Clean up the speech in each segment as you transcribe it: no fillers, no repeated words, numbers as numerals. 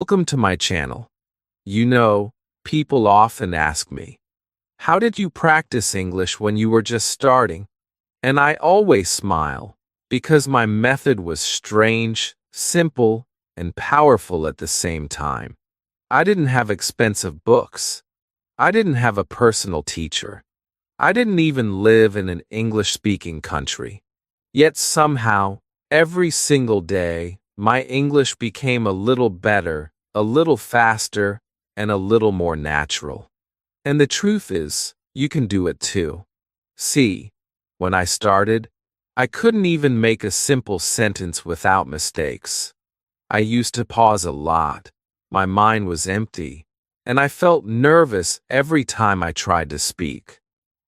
Welcome to my channel. You know, people often ask me, how did you practice English when you were just starting? And I always smile, because my method was strange, simple, and powerful at the same time. I didn't have expensive books. I didn't have a personal teacher. I didn't even live in an English-speaking country. Yet somehow, every single day, my English became a little better, a little faster, and a little more natural. And the truth is, you can do it too. See, when I started, I couldn't even make a simple sentence without mistakes. I used to pause a lot. My mind was empty, and I felt nervous every time I tried to speak.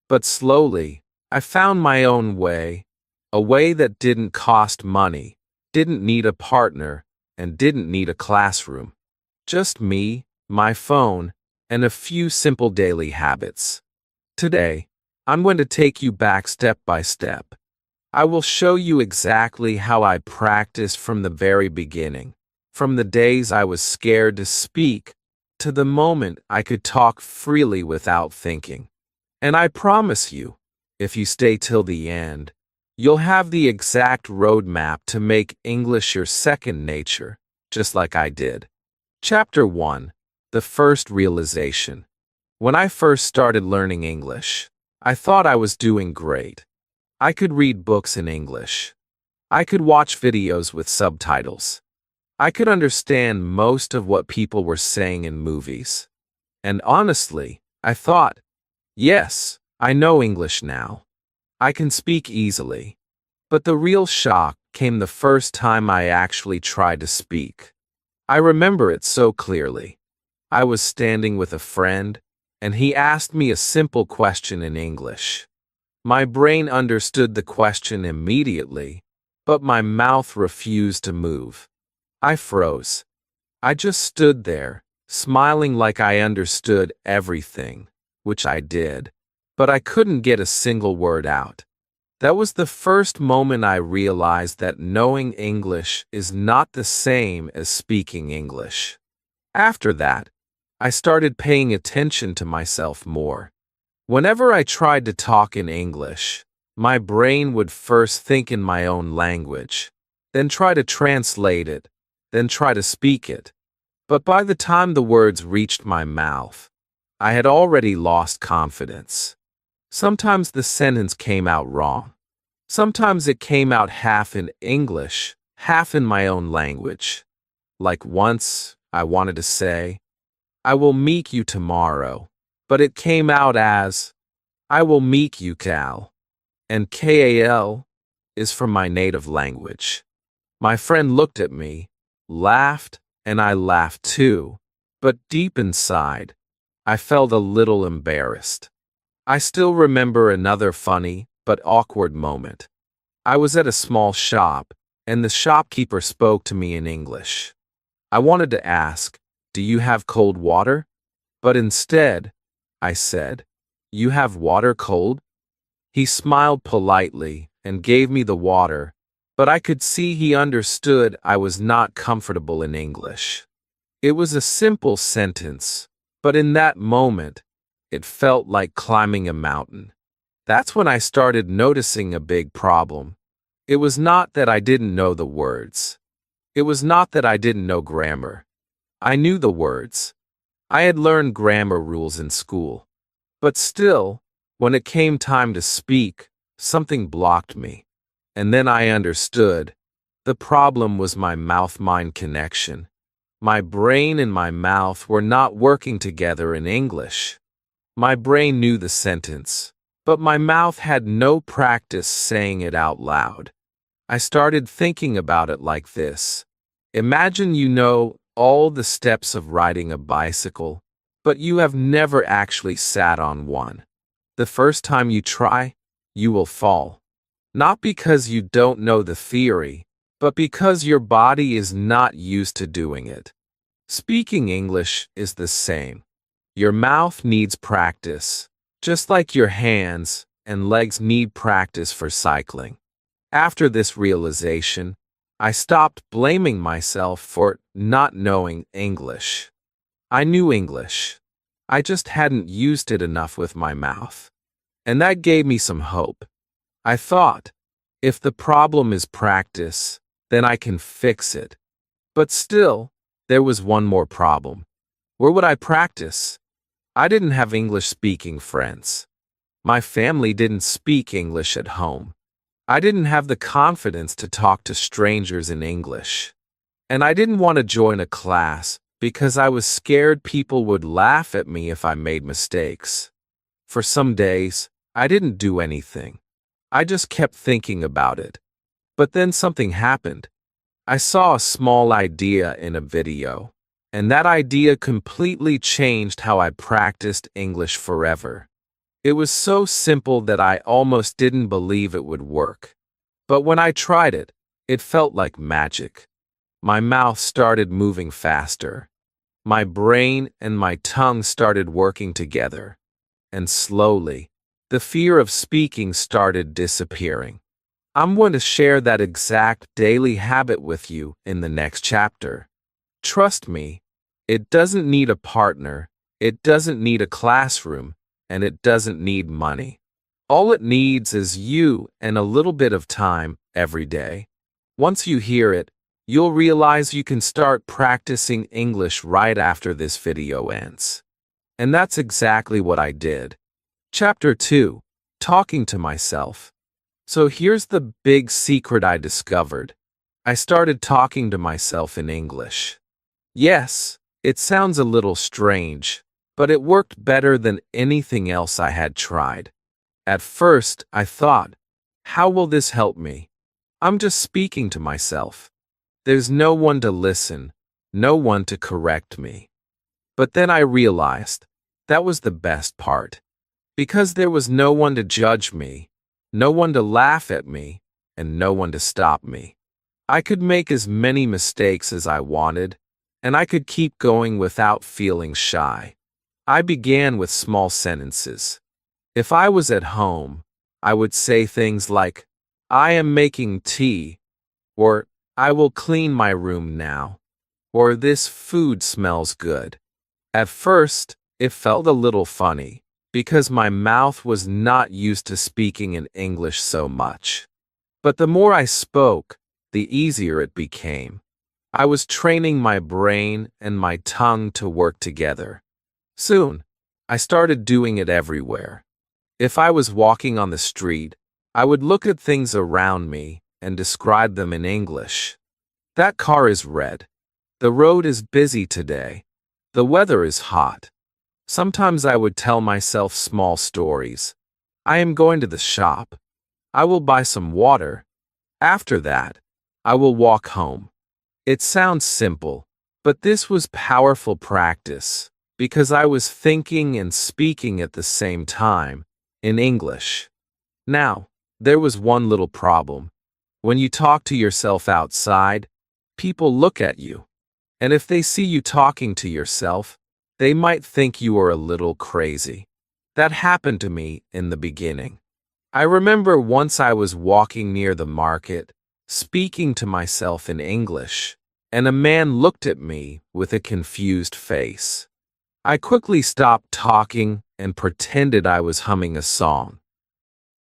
But slowly, I found my own way, a way that didn't cost money, didn't need a partner, and didn't need a classroom. Just me, my phone, and a few simple daily habits. Today, I'm going to take you back step by step. I will show you exactly how I practiced from the very beginning, from the days I was scared to speak, to the moment I could talk freely without thinking. And I promise you, if you stay till the end, you'll have the exact roadmap to make English your second nature, just like I did. Chapter 1. The First Realization. When I first started learning English, I thought I was doing great. I could read books in English. I could watch videos with subtitles. I could understand most of what people were saying in movies. And honestly, I thought, yes, I know English now. I can speak easily. But the real shock came the first time I actually tried to speak. I remember it so clearly. I was standing with a friend, and he asked me a simple question in English. My brain understood the question immediately, but my mouth refused to move. I froze. I just stood there, smiling like I understood everything, which I did, but I couldn't get a single word out. That was the first moment I realized that knowing English is not the same as speaking English. After that, I started paying attention to myself more. Whenever I tried to talk in English, my brain would first think in my own language, then try to translate it, then try to speak it. But by the time the words reached my mouth, I had already lost confidence. Sometimes the sentence came out wrong. Sometimes it came out half in English, half in my own language. Like once, I wanted to say, I will meet you tomorrow, but it came out as, I will meet you, Cal. And Kal is from my native language. My friend looked at me, laughed, and I laughed too, but deep inside, I felt a little embarrassed. I still remember another funny but awkward moment. I was at a small shop, and the shopkeeper spoke to me in English. I wanted to ask, do you have cold water? But instead, I said, you have water cold? He smiled politely and gave me the water, but I could see he understood I was not comfortable in English. It was a simple sentence, but in that moment, it felt like climbing a mountain. That's when I started noticing a big problem. It was not that I didn't know the words. It was not that I didn't know grammar. I knew the words. I had learned grammar rules in school. But still, when it came time to speak, something blocked me. And then I understood. The problem was my mouth-mind connection. My brain and my mouth were not working together in English. My brain knew the sentence, but my mouth had no practice saying it out loud. I started thinking about it like this. Imagine you know all the steps of riding a bicycle, but you have never actually sat on one. The first time you try, you will fall. Not because you don't know the theory, but because your body is not used to doing it. Speaking English is the same. Your mouth needs practice, just like your hands and legs need practice for cycling. After this realization, I stopped blaming myself for not knowing English. I knew English. I just hadn't used it enough with my mouth. And that gave me some hope. I thought, if the problem is practice, then I can fix it. But still, there was one more problem. Where would I practice? I didn't have English-speaking friends. My family didn't speak English at home. I didn't have the confidence to talk to strangers in English. And I didn't want to join a class because I was scared people would laugh at me if I made mistakes. For some days, I didn't do anything. I just kept thinking about it. But then something happened. I saw a small idea in a video, and that idea completely changed how I practiced English forever. It was so simple that I almost didn't believe it would work. But when I tried it, it felt like magic. My mouth started moving faster. My brain and my tongue started working together. And slowly, the fear of speaking started disappearing. I'm going to share that exact daily habit with you in the next chapter. Trust me, it doesn't need a partner, it doesn't need a classroom, and it doesn't need money. All it needs is you and a little bit of time every day. Once you hear it, you'll realize you can start practicing English right after this video ends. And that's exactly what I did. Chapter 2. Talking to myself. So here's the big secret I discovered. I started talking to myself in English. Yes, it sounds a little strange, but it worked better than anything else I had tried. At first, I thought, how will this help me? I'm just speaking to myself. There's no one to listen, no one to correct me. But then I realized that was the best part. Because there was no one to judge me, no one to laugh at me, and no one to stop me. I could make as many mistakes as I wanted, and I could keep going without feeling shy. I began with small sentences. If I was at home, I would say things like, I am making tea, or I will clean my room now, or this food smells good. At first, it felt a little funny, because my mouth was not used to speaking in English so much. But the more I spoke, the easier it became. I was training my brain and my tongue to work together. Soon, I started doing it everywhere. If I was walking on the street, I would look at things around me and describe them in English. That car is red. The road is busy today. The weather is hot. Sometimes I would tell myself small stories. I am going to the shop. I will buy some water. After that, I will walk home. It sounds simple, but this was powerful practice because I was thinking and speaking at the same time in English. Now, there was one little problem. When you talk to yourself outside, people look at you. And if they see you talking to yourself, they might think you are a little crazy. That happened to me in the beginning. I remember once I was walking near the market, speaking to myself in English, and a man looked at me with a confused face. I quickly stopped talking and pretended I was humming a song.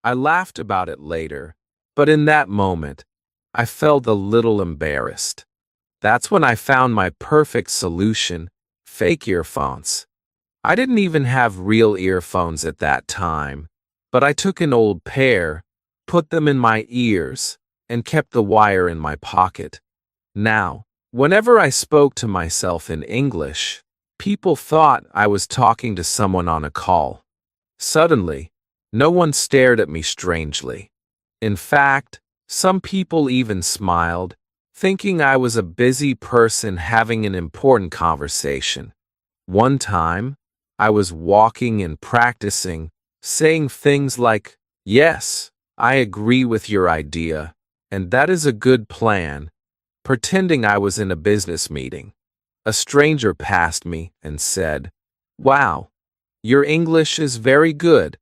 I laughed about it later, but in that moment, I felt a little embarrassed. That's when I found my perfect solution: fake earphones. I didn't even have real earphones at that time, but I took an old pair, put them in my ears, and kept the wire in my pocket. Now, whenever I spoke to myself in English, people thought I was talking to someone on a call. Suddenly, no one stared at me strangely. In fact, some people even smiled, thinking I was a busy person having an important conversation. One time, I was walking and practicing, saying things like, "Yes, I agree with your idea, and that is a good plan," pretending I was in a business meeting. A stranger passed me and said, "Wow, your English is very good."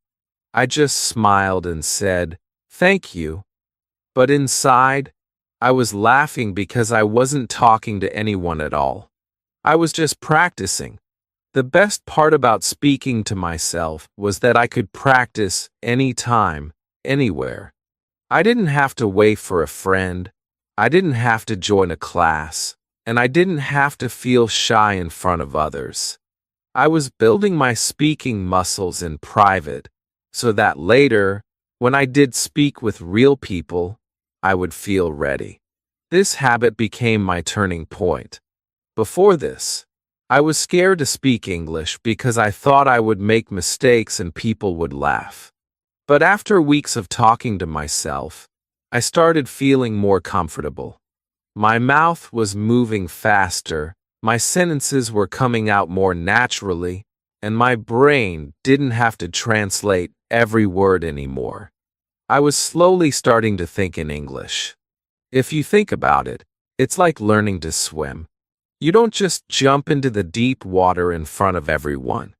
I just smiled and said, "Thank you." But inside, I was laughing because I wasn't talking to anyone at all. I was just practicing. The best part about speaking to myself was that I could practice anytime, anywhere. I didn't have to wait for a friend. I didn't have to join a class. And I didn't have to feel shy in front of others. I was building my speaking muscles in private, so that later, when I did speak with real people, I would feel ready. This habit became my turning point. Before this, I was scared to speak English because I thought I would make mistakes and people would laugh. But after weeks of talking to myself, I started feeling more comfortable. My mouth was moving faster, my sentences were coming out more naturally, and my brain didn't have to translate every word anymore. I was slowly starting to think in English. If you think about it, it's like learning to swim. You don't just jump into the deep water in front of everyone.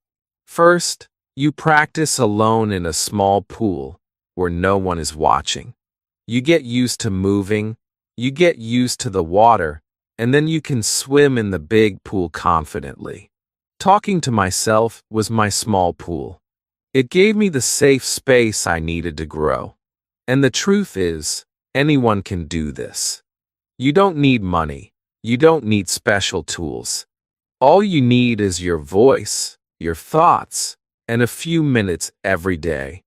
First, you practice alone in a small pool where no one is watching. You get used to moving, you get used to the water, and then you can swim in the big pool confidently. Talking to myself was my small pool. It gave me the safe space I needed to grow. And the truth is, anyone can do this. You don't need money. You don't need special tools. All you need is your voice, your thoughts, and a few minutes every day.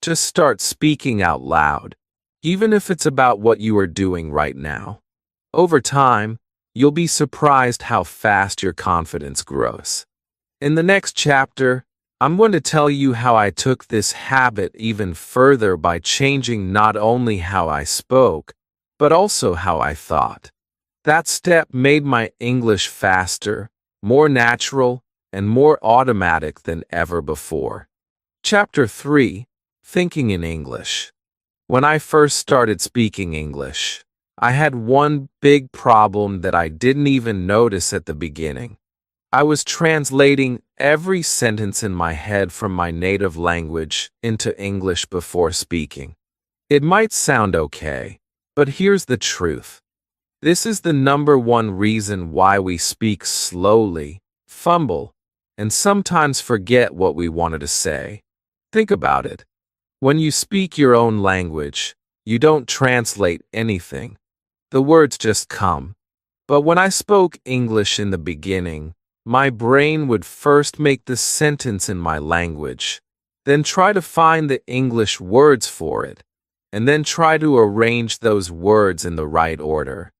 Just start speaking out loud, even if it's about what you are doing right now. Over time, you'll be surprised how fast your confidence grows. In the next chapter, I'm going to tell you how I took this habit even further by changing not only how I spoke, but also how I thought. That step made my English faster, more natural, and more automatic than ever before. Chapter 3: Thinking in English. When I first started speaking English, I had one big problem that I didn't even notice at the beginning. I was translating every sentence in my head from my native language into English before speaking. It might sound okay, but here's the truth. This is the number one reason why we speak slowly, fumble, and sometimes forget what we wanted to say. Think about it. When you speak your own language, you don't translate anything. The words just come. But when I spoke English in the beginning, my brain would first make the sentence in my language, then try to find the English words for it, and then try to arrange those words in the right order.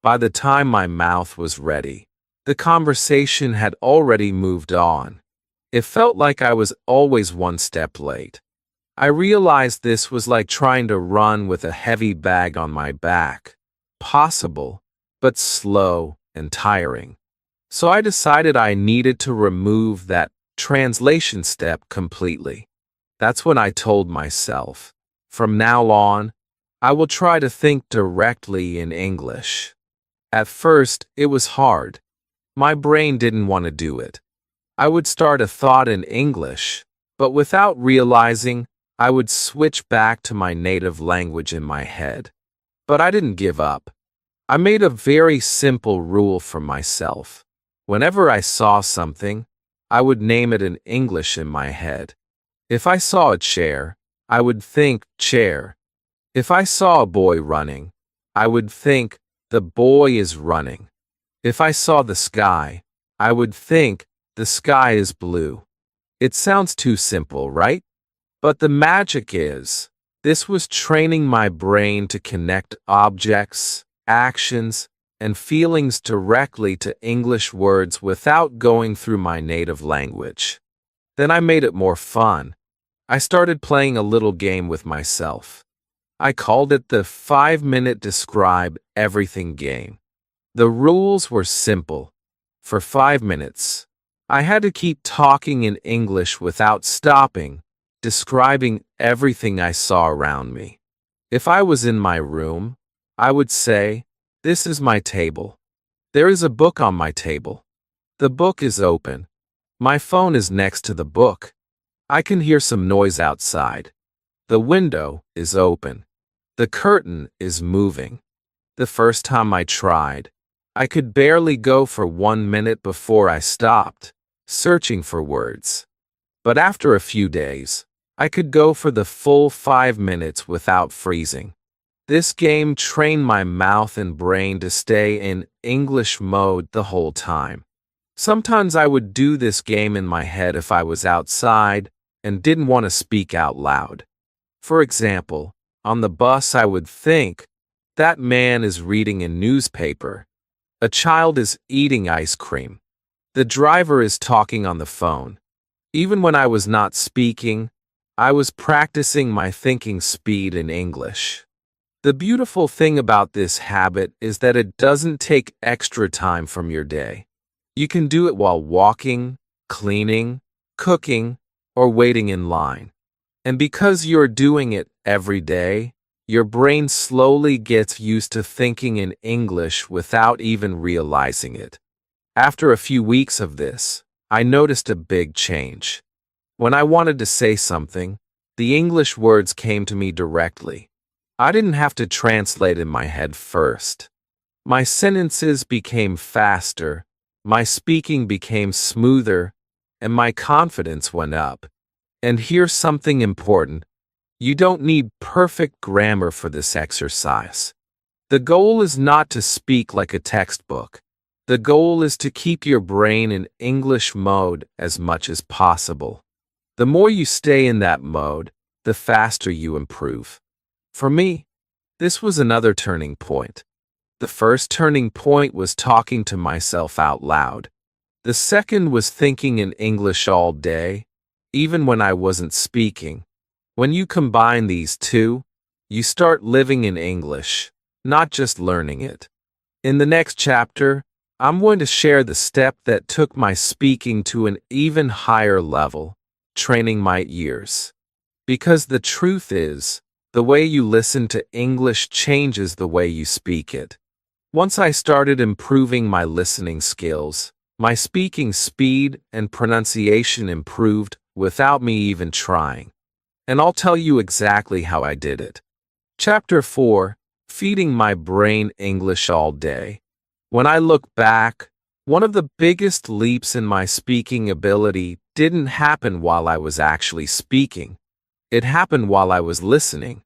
By the time my mouth was ready, the conversation had already moved on. It felt like I was always one step late. I realized this was like trying to run with a heavy bag on my back. Possible, but slow and tiring. So I decided I needed to remove that translation step completely. That's when I told myself, from now on, I will try to think directly in English. At first, it was hard. My brain didn't want to do it. I would start a thought in English, but without realizing, I would switch back to my native language in my head. But I didn't give up. I made a very simple rule for myself. Whenever I saw something, I would name it in English in my head. If I saw a chair, I would think chair. If I saw a boy running, I would think the boy is running. If I saw the sky, I would think the sky is blue. It sounds too simple, right? But the magic is, this was training my brain to connect objects, actions, and feelings directly to English words without going through my native language. Then I made it more fun. I started playing a little game with myself. I called it the 5-minute Describe Everything game. The rules were simple. For 5 minutes, I had to keep talking in English without stopping, describing everything I saw around me. If I was in my room, I would say, "This is my table. There is a book on my table. The book is open. My phone is next to the book. I can hear some noise outside. The window is open. The curtain is moving." The first time I tried, I could barely go for 1 minute before I stopped, searching for words. But after a few days, I could go for the full 5 minutes without freezing. This game trained my mouth and brain to stay in English mode the whole time. Sometimes I would do this game in my head if I was outside and didn't want to speak out loud. For example, on the bus I would think, that man is reading a newspaper. A child is eating ice cream. The driver is talking on the phone. Even when I was not speaking, I was practicing my thinking speed in English. The beautiful thing about this habit is that it doesn't take extra time from your day. You can do it while walking, cleaning, cooking, or waiting in line. And because you're doing it every day, your brain slowly gets used to thinking in English without even realizing it. After a few weeks of this, I noticed a big change. When I wanted to say something, the English words came to me directly. I didn't have to translate in my head first. My sentences became faster, my speaking became smoother, and my confidence went up. And here's something important. You don't need perfect grammar for this exercise. The goal is not to speak like a textbook. The goal is to keep your brain in English mode as much as possible. The more you stay in that mode, the faster you improve. For me, this was another turning point. The first turning point was talking to myself out loud. The second was thinking in English all day, even when I wasn't speaking. When you combine these two, you start living in English, not just learning it. In the next chapter, I'm going to share the step that took my speaking to an even higher level, training my ears. Because the truth is, the way you listen to English changes the way you speak it. Once I started improving my listening skills, my speaking speed and pronunciation improved without me even trying. And I'll tell you exactly how I did it. Chapter 4, Feeding My Brain English All Day. When I look back, one of the biggest leaps in my speaking ability didn't happen while I was actually speaking. It happened while I was listening.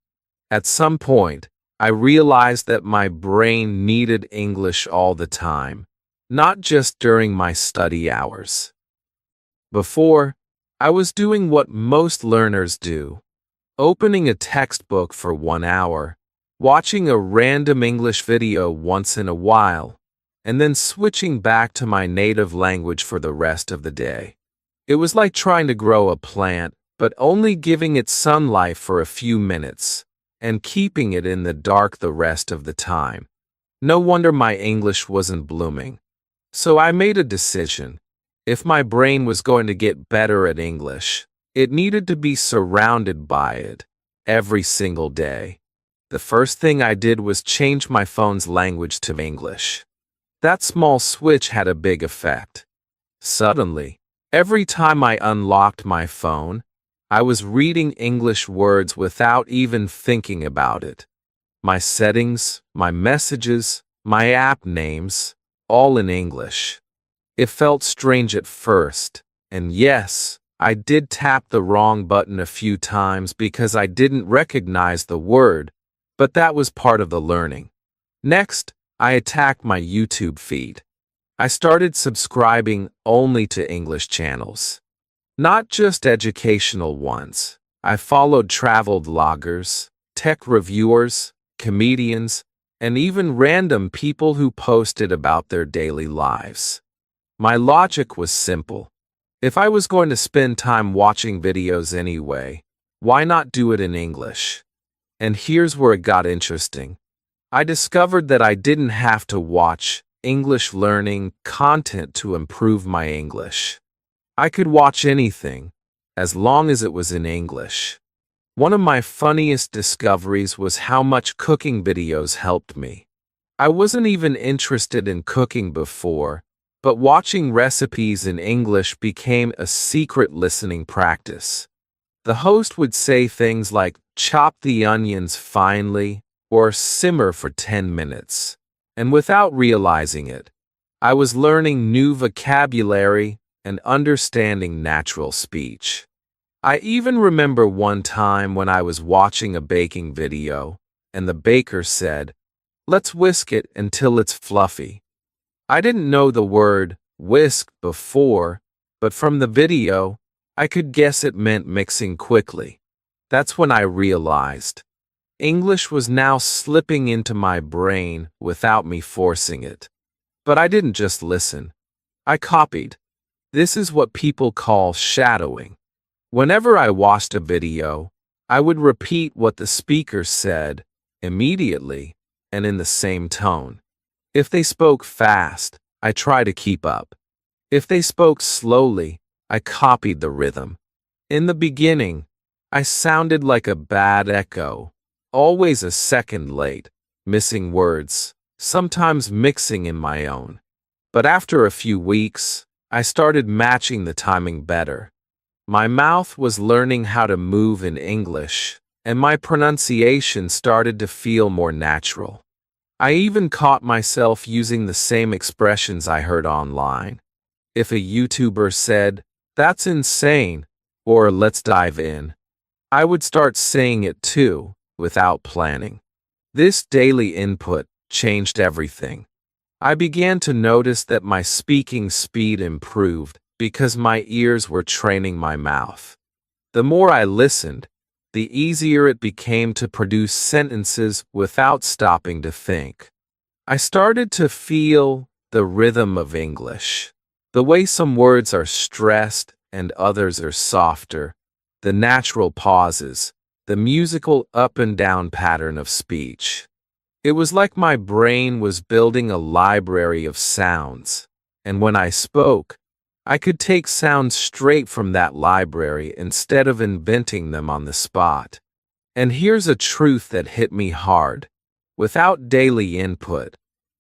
At some point, I realized that my brain needed English all the time, not just during my study hours. Before, I was doing what most learners do, opening a textbook for 1 hour, watching a random English video once in a while, and then switching back to my native language for the rest of the day. It was like trying to grow a plant, but only giving it sunlight for a few minutes, and keeping it in the dark the rest of the time. No wonder my English wasn't blooming. So I made a decision. If my brain was going to get better at English, it needed to be surrounded by it every single day. The first thing I did was change my phone's language to English. That small switch had a big effect. Suddenly, every time I unlocked my phone, I was reading English words without even thinking about it. My settings, my messages, my app names, all in English. It felt strange at first, and yes, I did tap the wrong button a few times because I didn't recognize the word, but that was part of the learning. Next, I attacked my YouTube feed. I started subscribing only to English channels. Not just educational ones. I followed travel vloggers, tech reviewers, comedians, and even random people who posted about their daily lives. My logic was simple. If I was going to spend time watching videos anyway, why not do it in English? And here's where it got interesting. I discovered that I didn't have to watch English learning content to improve my English. I could watch anything, as long as it was in English. One of my funniest discoveries was how much cooking videos helped me. I wasn't even interested in cooking before, but watching recipes in English became a secret listening practice. The host would say things like, "Chop the onions finely," or simmer for 10 minutes. And without realizing it, I was learning new vocabulary and understanding natural speech. I even remember one time when I was watching a baking video, and the baker said, "Let's whisk it until it's fluffy." I didn't know the word whisk before, but from the video, I could guess it meant mixing quickly. That's when I realized English was now slipping into my brain without me forcing it. But I didn't just listen. I copied. This is what people call shadowing. Whenever I watched a video, I would repeat what the speaker said immediately and in the same tone. If they spoke fast, I tried to keep up. If they spoke slowly, I copied the rhythm. In the beginning, I sounded like a bad echo, always a second late, missing words, sometimes mixing in my own. But after a few weeks, I started matching the timing better. My mouth was learning how to move in English, and my pronunciation started to feel more natural. I even caught myself using the same expressions I heard online. If a YouTuber said, "That's insane," or "Let's dive in," I would start saying it too, without planning. This daily input changed everything. I began to notice that my speaking speed improved because my ears were training my mouth. The more I listened, the easier it became to produce sentences without stopping to think. I started to feel the rhythm of English, the way some words are stressed and others are softer, the natural pauses, the musical up and down pattern of speech. It was like my brain was building a library of sounds, and when I spoke, I could take sounds straight from that library instead of inventing them on the spot. And here's a truth that hit me hard. Without daily input,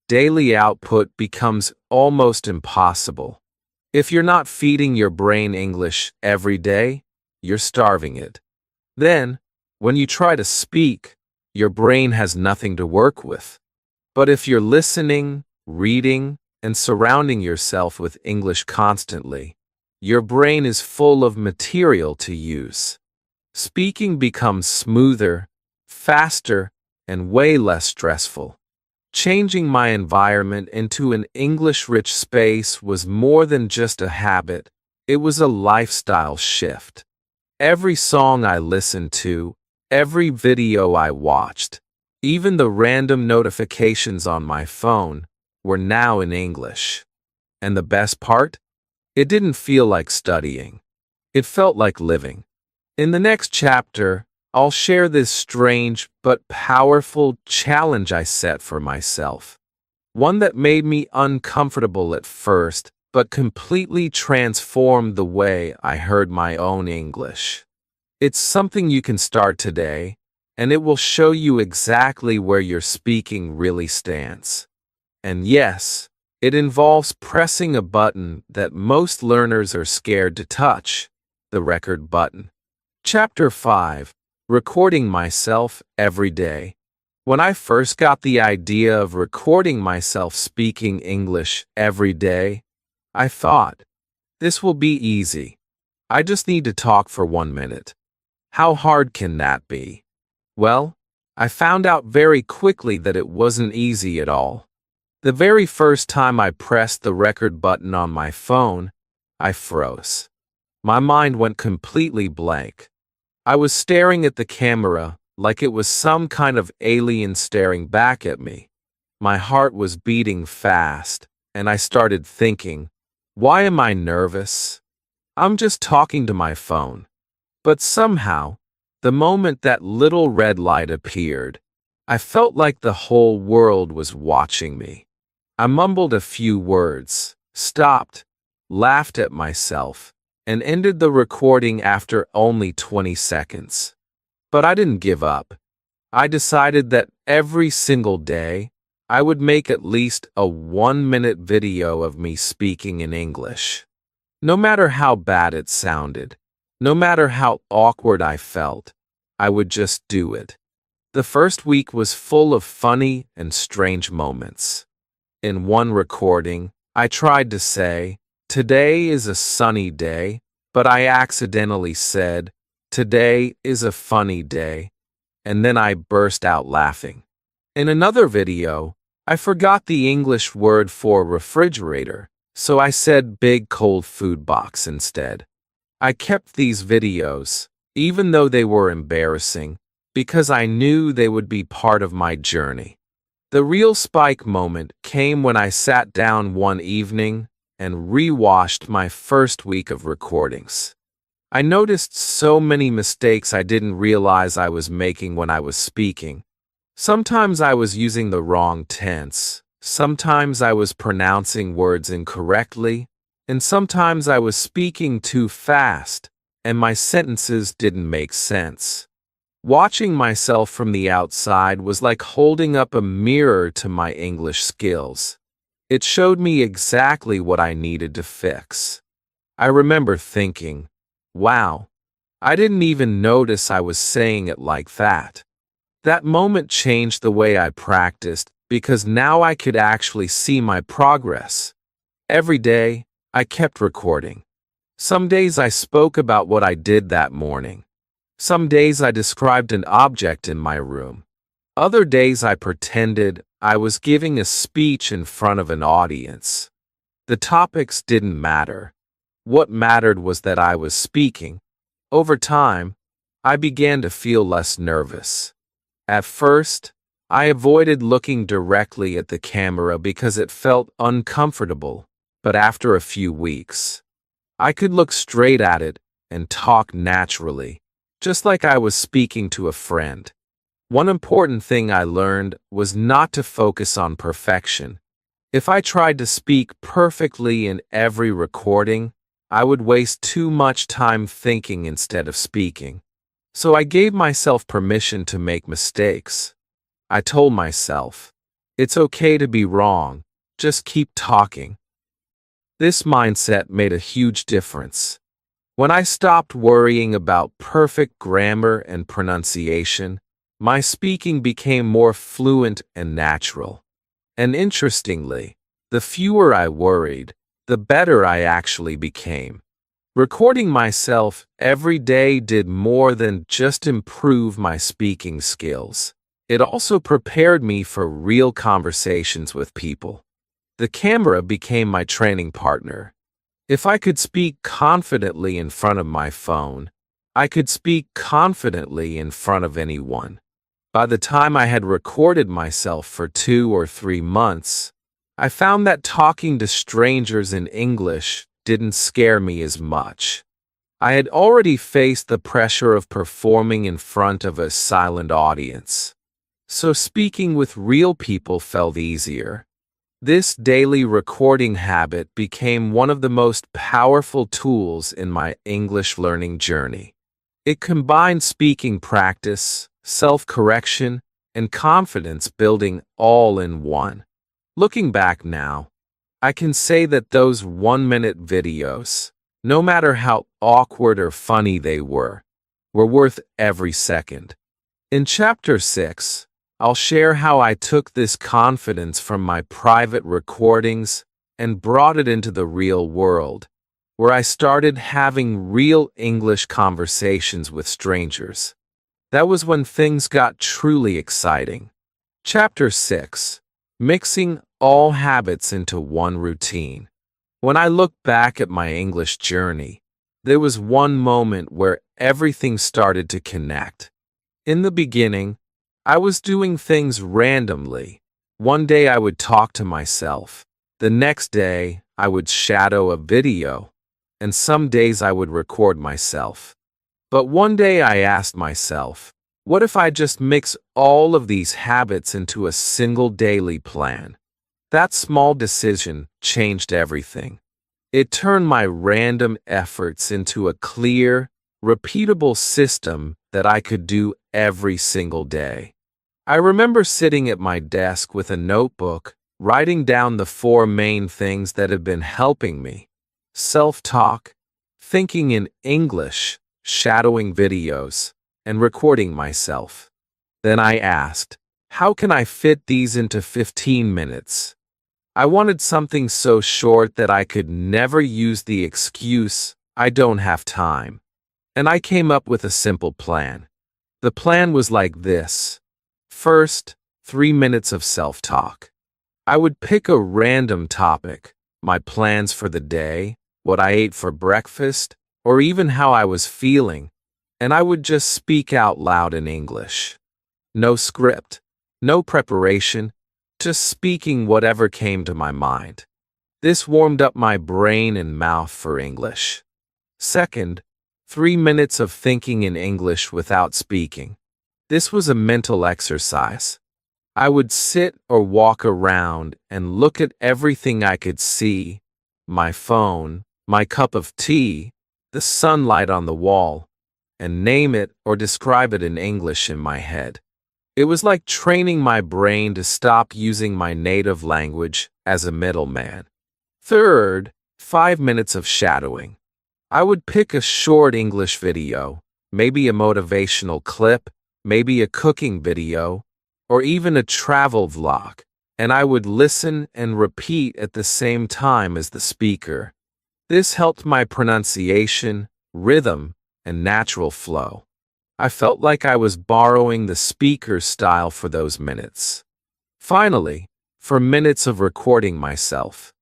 daily output becomes almost impossible. If you're not feeding your brain English every day, you're starving it. Then, when you try to speak, your brain has nothing to work with. But if you're listening, reading, and surrounding yourself with English constantly, your brain is full of material to use. Speaking becomes smoother, faster, and way less stressful. Changing my environment into an English-rich space was more than just a habit, it was a lifestyle shift. Every song I listened to, every video I watched, even the random notifications on my phone, were now in English. And the best part? It didn't feel like studying. It felt like living. In the next chapter, I'll share this strange but powerful challenge I set for myself. One that made me uncomfortable at first, but completely transformed the way I heard my own English. It's something you can start today, and it will show you exactly where your speaking really stands. And yes, it involves pressing a button that most learners are scared to touch, the record button. Chapter 5. Recording myself every day. When I first got the idea of recording myself speaking English every day, I thought, this will be easy. I just need to talk for 1 minute. How hard can that be? Well, I found out very quickly that it wasn't easy at all. The very first time I pressed the record button on my phone, I froze. My mind went completely blank. I was staring at the camera like it was some kind of alien staring back at me. My heart was beating fast, and I started thinking, why am I nervous? I'm just talking to my phone. But somehow, the moment that little red light appeared, I felt like the whole world was watching me. I mumbled a few words, stopped, laughed at myself, and ended the recording after only 20 seconds. But I didn't give up. I decided that every single day, I would make at least a 1-minute video of me speaking in English. No matter how bad it sounded, no matter how awkward I felt, I would just do it. The first week was full of funny and strange moments. In one recording, I tried to say, "Today is a sunny day," but I accidentally said, "Today is a funny day," and then I burst out laughing. In another video, I forgot the English word for refrigerator, so I said big cold food box instead. I kept these videos, even though they were embarrassing, because I knew they would be part of my journey. The real spike moment came when I sat down one evening and rewatched my first week of recordings. I noticed so many mistakes I didn't realize I was making when I was speaking. Sometimes I was using the wrong tense, sometimes I was pronouncing words incorrectly, and sometimes I was speaking too fast, and my sentences didn't make sense. Watching myself from the outside was like holding up a mirror to my English skills. It showed me exactly what I needed to fix. I remember thinking, wow, I didn't even notice I was saying it like that. That moment changed the way I practiced because now I could actually see my progress. Every day, I kept recording. Some days I spoke about what I did that morning. Some days I described an object in my room. Other days I pretended I was giving a speech in front of an audience. The topics didn't matter. What mattered was that I was speaking. Over time, I began to feel less nervous. At first, I avoided looking directly at the camera because it felt uncomfortable, but after a few weeks, I could look straight at it and talk naturally, just like I was speaking to a friend. One important thing I learned was not to focus on perfection. If I tried to speak perfectly in every recording, I would waste too much time thinking instead of speaking. So I gave myself permission to make mistakes. I told myself, it's okay to be wrong, just keep talking. This mindset made a huge difference. When I stopped worrying about perfect grammar and pronunciation, my speaking became more fluent and natural. And interestingly, the fewer I worried, the better I actually became. Recording myself every day did more than just improve my speaking skills. It also prepared me for real conversations with people. The camera became my training partner. If I could speak confidently in front of my phone, I could speak confidently in front of anyone. By the time I had recorded myself for 2 or 3 months, I found that talking to strangers in English didn't scare me as much. I had already faced the pressure of performing in front of a silent audience, so speaking with real people felt easier. This daily recording habit became one of the most powerful tools in my English learning journey. It combined speaking practice, self-correction, and confidence building all in one. Looking back now, I can say that those 1-minute videos, no matter how awkward or funny they were worth every second. In Chapter 6, I'll share how I took this confidence from my private recordings and brought it into the real world, where I started having real English conversations with strangers. That was when things got truly exciting. Chapter 6. Mixing all habits into one routine. When I look back at my English journey, there was one moment where everything started to connect. In the beginning, I was doing things randomly. One day I would talk to myself. The next day, I would shadow a video. And some days I would record myself. But one day I asked myself, what if I just mix all of these habits into a single daily plan? That small decision changed everything. It turned my random efforts into a clear, repeatable system that I could do every single day. I remember sitting at my desk with a notebook, writing down the 4 main things that had been helping me: self-talk, thinking in English, shadowing videos, and recording myself. Then I asked, how can I fit these into 15 minutes? I wanted something so short that I could never use the excuse, I don't have time. And I came up with a simple plan. The plan was like this. First, 3 minutes of self-talk. I would pick a random topic, my plans for the day, what I ate for breakfast, or even how I was feeling, and I would just speak out loud in English. No script, no preparation, just speaking whatever came to my mind. This warmed up my brain and mouth for English. Second, 3 minutes of thinking in English without speaking. This was a mental exercise. I would sit or walk around and look at everything I could see, my phone, my cup of tea, the sunlight on the wall, and name it or describe it in English in my head. It was like training my brain to stop using my native language as a middleman. Third, 5 minutes of shadowing. I would pick a short English video, maybe a motivational clip, maybe a cooking video, or even a travel vlog, and I would listen and repeat at the same time as the speaker. This helped my pronunciation, rhythm, and natural flow. I felt like I was borrowing the speaker's style for those minutes. Finally, for minutes of recording myself,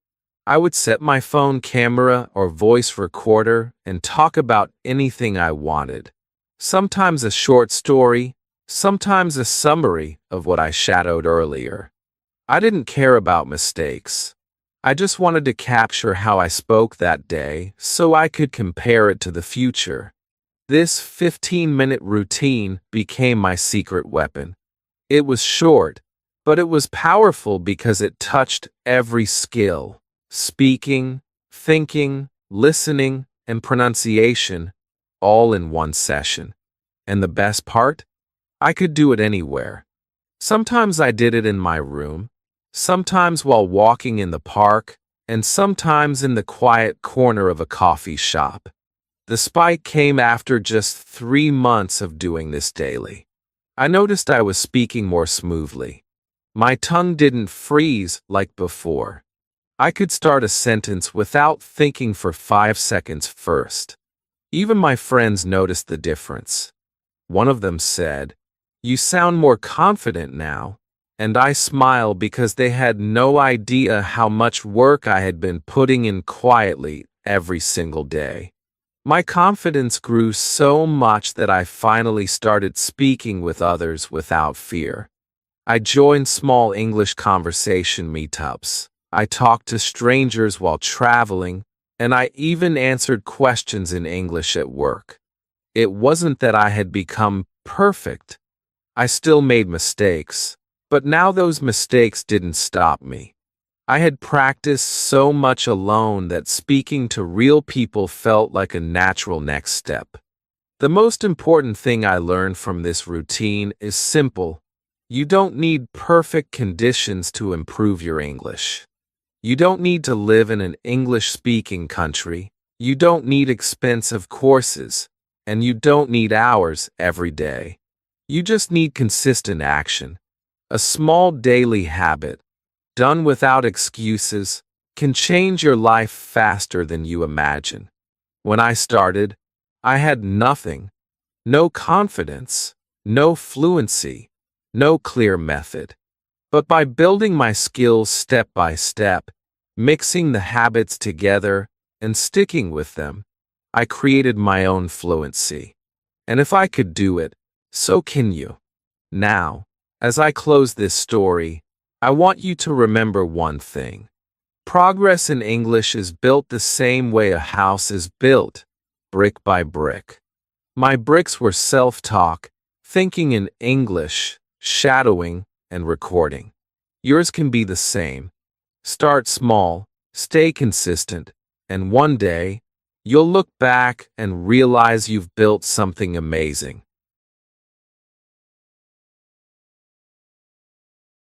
I would set my phone camera or voice recorder and talk about anything I wanted. Sometimes a short story, sometimes a summary of what I shadowed earlier. I didn't care about mistakes. I just wanted to capture how I spoke that day so I could compare it to the future. This 15-minute routine became my secret weapon. It was short, but it was powerful because it touched every skill: speaking, thinking, listening, and pronunciation, all in one session. And the best part? I could do it anywhere. Sometimes I did it in my room, sometimes while walking in the park, and sometimes in the quiet corner of a coffee shop. The spike came after just 3 months of doing this daily. I noticed I was speaking more smoothly. My tongue didn't freeze like before. I could start a sentence without thinking for 5 seconds first. Even my friends noticed the difference. One of them said, "You sound more confident now," and I smiled because they had no idea how much work I had been putting in quietly every single day. My confidence grew so much that I finally started speaking with others without fear. I joined small English conversation meetups. I talked to strangers while traveling, and I even answered questions in English at work. It wasn't that I had become perfect. I still made mistakes, but now those mistakes didn't stop me. I had practiced so much alone that speaking to real people felt like a natural next step. The most important thing I learned from this routine is simple. You don't need perfect conditions to improve your English. You don't need to live in an English-speaking country. You don't need expensive courses, and you don't need hours every day. You just need consistent action. A small daily habit, done without excuses, can change your life faster than you imagine. When I started, I had nothing. No confidence, no fluency, no clear method. But by building my skills step by step, mixing the habits together, and sticking with them, I created my own fluency. And if I could do it, so can you. Now, as I close this story, I want you to remember one thing. Progress in English is built the same way a house is built, brick by brick. My bricks were self-talk, thinking in English, shadowing, and recording. Yours can be the same. Start small, stay consistent, and one day, you'll look back and realize you've built something amazing.